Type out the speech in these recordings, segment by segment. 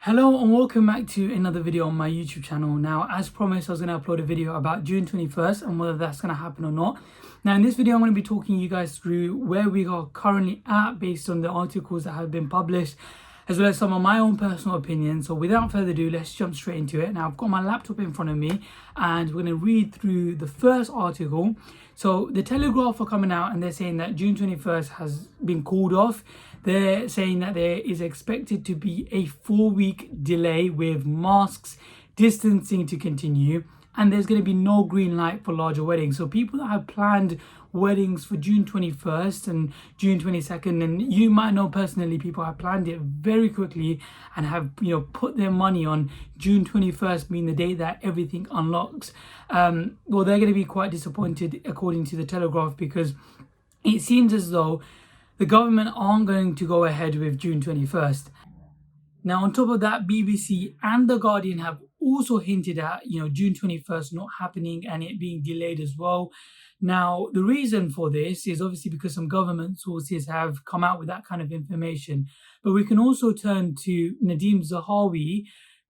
Hello and welcome back to another video on my YouTube channel. Now, as promised, I was going to upload a video about June 21st and whether that's going to happen or not. Now, in this video, I'm going to be talking you guys through where we are currently at based on the articles that have been published, as well as some of my own personal opinions. So without further ado, let's jump straight into it. Now, I've got my laptop in front of me and we're going to read through the first article. So the Telegraph are coming out and they're saying that June 21st has been called off. They're saying that there is expected to be a 4-week delay with masks, distancing to continue, and there's going to be no green light for larger weddings. So people that have planned weddings for June 21st and June 22nd, and you might know personally people have planned it very quickly and have put their money on June 21st being the date that everything unlocks. Well, they're going to be quite disappointed according to the Telegraph, because it seems as though the government aren't going to go ahead with June 21st. Now, on top of that, BBC and The Guardian have also hinted at, June 21st not happening and it being delayed as well. Now, the reason for this is obviously because some government sources have come out with that kind of information. But we can also turn to Nadeem Zahawi,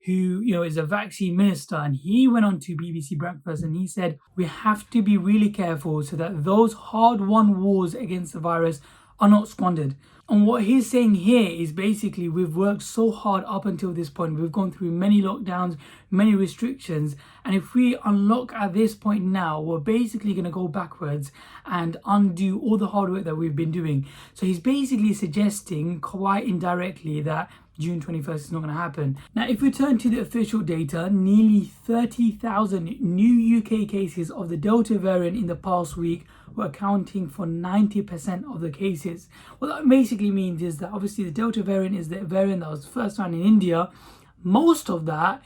who is a vaccine minister, and he went on to BBC Breakfast and he said, we have to be really careful so that those hard-won wars against the virus are not squandered. And what he's saying here is basically we've worked so hard up until this point. We've gone through many lockdowns, many restrictions. And if we unlock at this point now, we're basically going to go backwards and undo all the hard work that we've been doing. So he's basically suggesting quite indirectly that June 21st is not going to happen. Now, if we turn to the official data, nearly 30,000 new UK cases of the Delta variant in the past week were accounting for 90% of the cases. What that basically means is that obviously the Delta variant is the variant that was first found in India. Most of that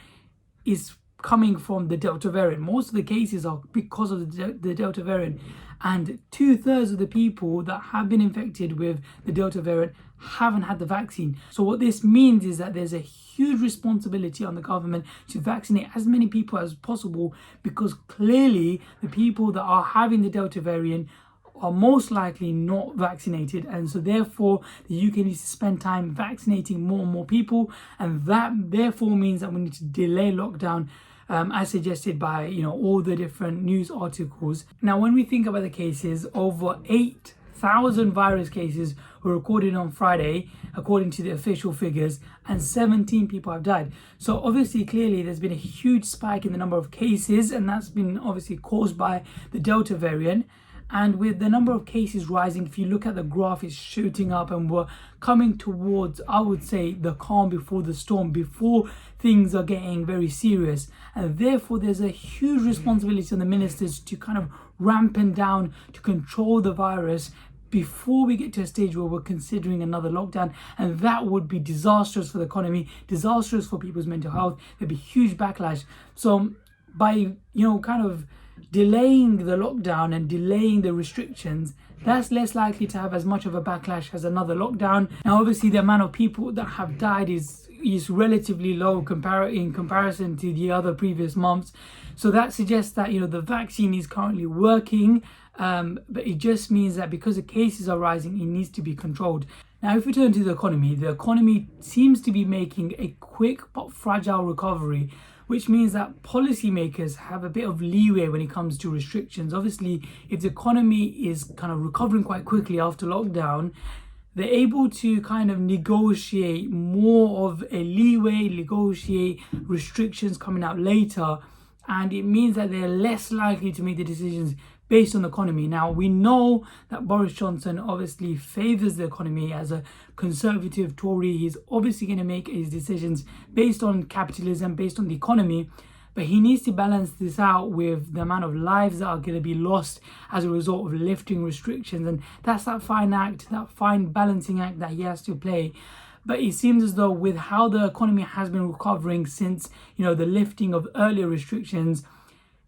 is coming from the Delta variant. Most of the cases are because of the Delta variant. And 2/3 of the people that have been infected with the Delta variant haven't had the vaccine. So what this means is that there's a huge responsibility on the government to vaccinate as many people as possible, because clearly the people that are having the Delta variant are most likely not vaccinated, and so therefore the UK needs to spend time vaccinating more and more people, and that therefore means that we need to delay lockdown as suggested by all the different news articles. Now, when we think about the cases, over 8,000 virus cases were recorded on Friday according to the official figures, and 17 people have died. So obviously clearly there's been a huge spike in the number of cases, and that's been obviously caused by the Delta variant. And with the number of cases rising, if you look at the graph, it's shooting up, and we're coming towards, I would say, the calm before the storm, before things are getting very serious. And therefore, there's a huge responsibility on the ministers to kind of ramp down, to control the virus before we get to a stage where we're considering another lockdown. And that would be disastrous for the economy, disastrous for people's mental health. There'd be huge backlash. So by, kind of delaying the lockdown and delaying the restrictions, that's less likely to have as much of a backlash as another lockdown. Now, obviously, the amount of people that have died is relatively low in comparison to the other previous months. So that suggests that the vaccine is currently working, but it just means that because the cases are rising, it needs to be controlled. Now, if we turn to the economy seems to be making a quick but fragile recovery, which means that policymakers have a bit of leeway when it comes to restrictions. Obviously, if the economy is kind of recovering quite quickly after lockdown, they're able to kind of negotiate more of a leeway, negotiate restrictions coming out later, and it means that they're less likely to make the decisions based on the economy. Now, we know that Boris Johnson obviously favours the economy as a conservative Tory. He's obviously going to make his decisions based on capitalism, based on the economy, but he needs to balance this out with the amount of lives that are going to be lost as a result of lifting restrictions. And that's that fine balancing act that he has to play. But it seems as though with how the economy has been recovering since, the lifting of earlier restrictions,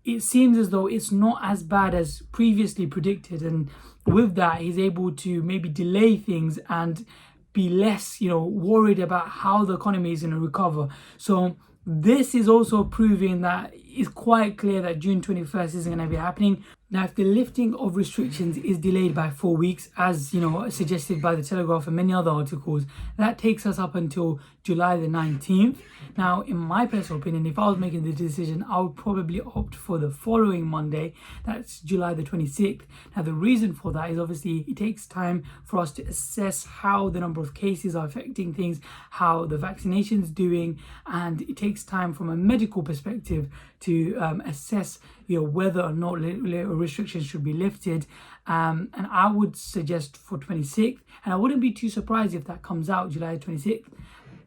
it seems as though it's not as bad as previously predicted. And with that, he's able to maybe delay things and be less, worried about how the economy is going to recover. So this is also proving that it's quite clear that June 21st isn't going to be happening. Now, if the lifting of restrictions is delayed by 4 weeks, as you know, suggested by the Telegraph and many other articles, that takes us up until July the 19th. Now, in my personal opinion, if I was making the decision, I would probably opt for the following Monday, that's July the 26th. Now, the reason for that is obviously it takes time for us to assess how the number of cases are affecting things, how the vaccination's doing, and it takes time from a medical perspective to assess whether or not restrictions should be lifted, and I would suggest for 26th, and I wouldn't be too surprised if that comes out July 26th.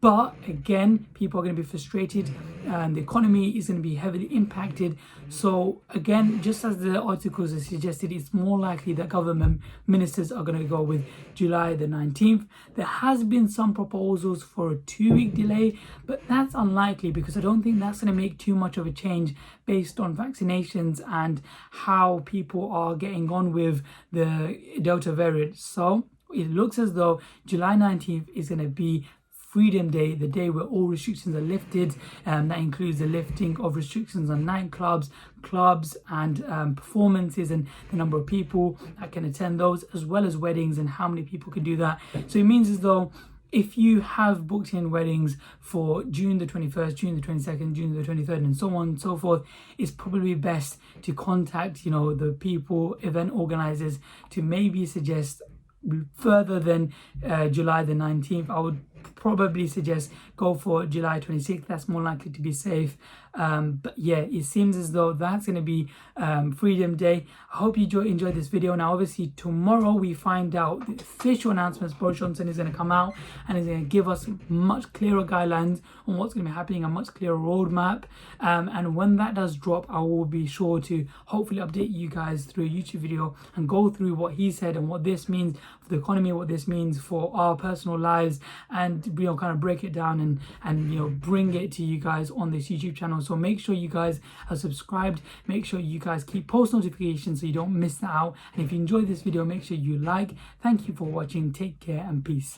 But again, people are going to be frustrated and the economy is going to be heavily impacted. So again, just as the articles have suggested, it's more likely that government ministers are going to go with July the 19th. There has been some proposals for a 2-week delay, but that's unlikely because I don't think that's going to make too much of a change based on vaccinations and how people are getting on with the Delta variant. So it looks as though July 19th is going to be Freedom Day, the day where all restrictions are lifted. That includes the lifting of restrictions on nightclubs, clubs, and performances, and the number of people that can attend those, as well as weddings and how many people can do that. So it means as though if you have booked in weddings for June the 21st, June the 22nd, June the 23rd, and so on and so forth, it's probably best to contact, the people, event organizers, to maybe suggest further than July the 19th. I would probably suggest go for July 26th. That's more likely to be safe. But yeah, it seems as though that's going to be Freedom Day. I hope you enjoyed this video. Now, obviously, tomorrow we find out the official announcements. Boris Johnson is going to come out and is going to give us much clearer guidelines on what's going to be happening, a much clearer roadmap. And when that does drop, I will be sure to hopefully update you guys through a YouTube video and go through what he said and what this means for the economy, what this means for our personal lives, and kind of break it down and bring it to you guys on this YouTube channel. So make sure you guys are subscribed, make sure you guys keep post notifications so you don't miss that out, and if you enjoyed this video, make sure you like. Thank you for watching, take care and peace.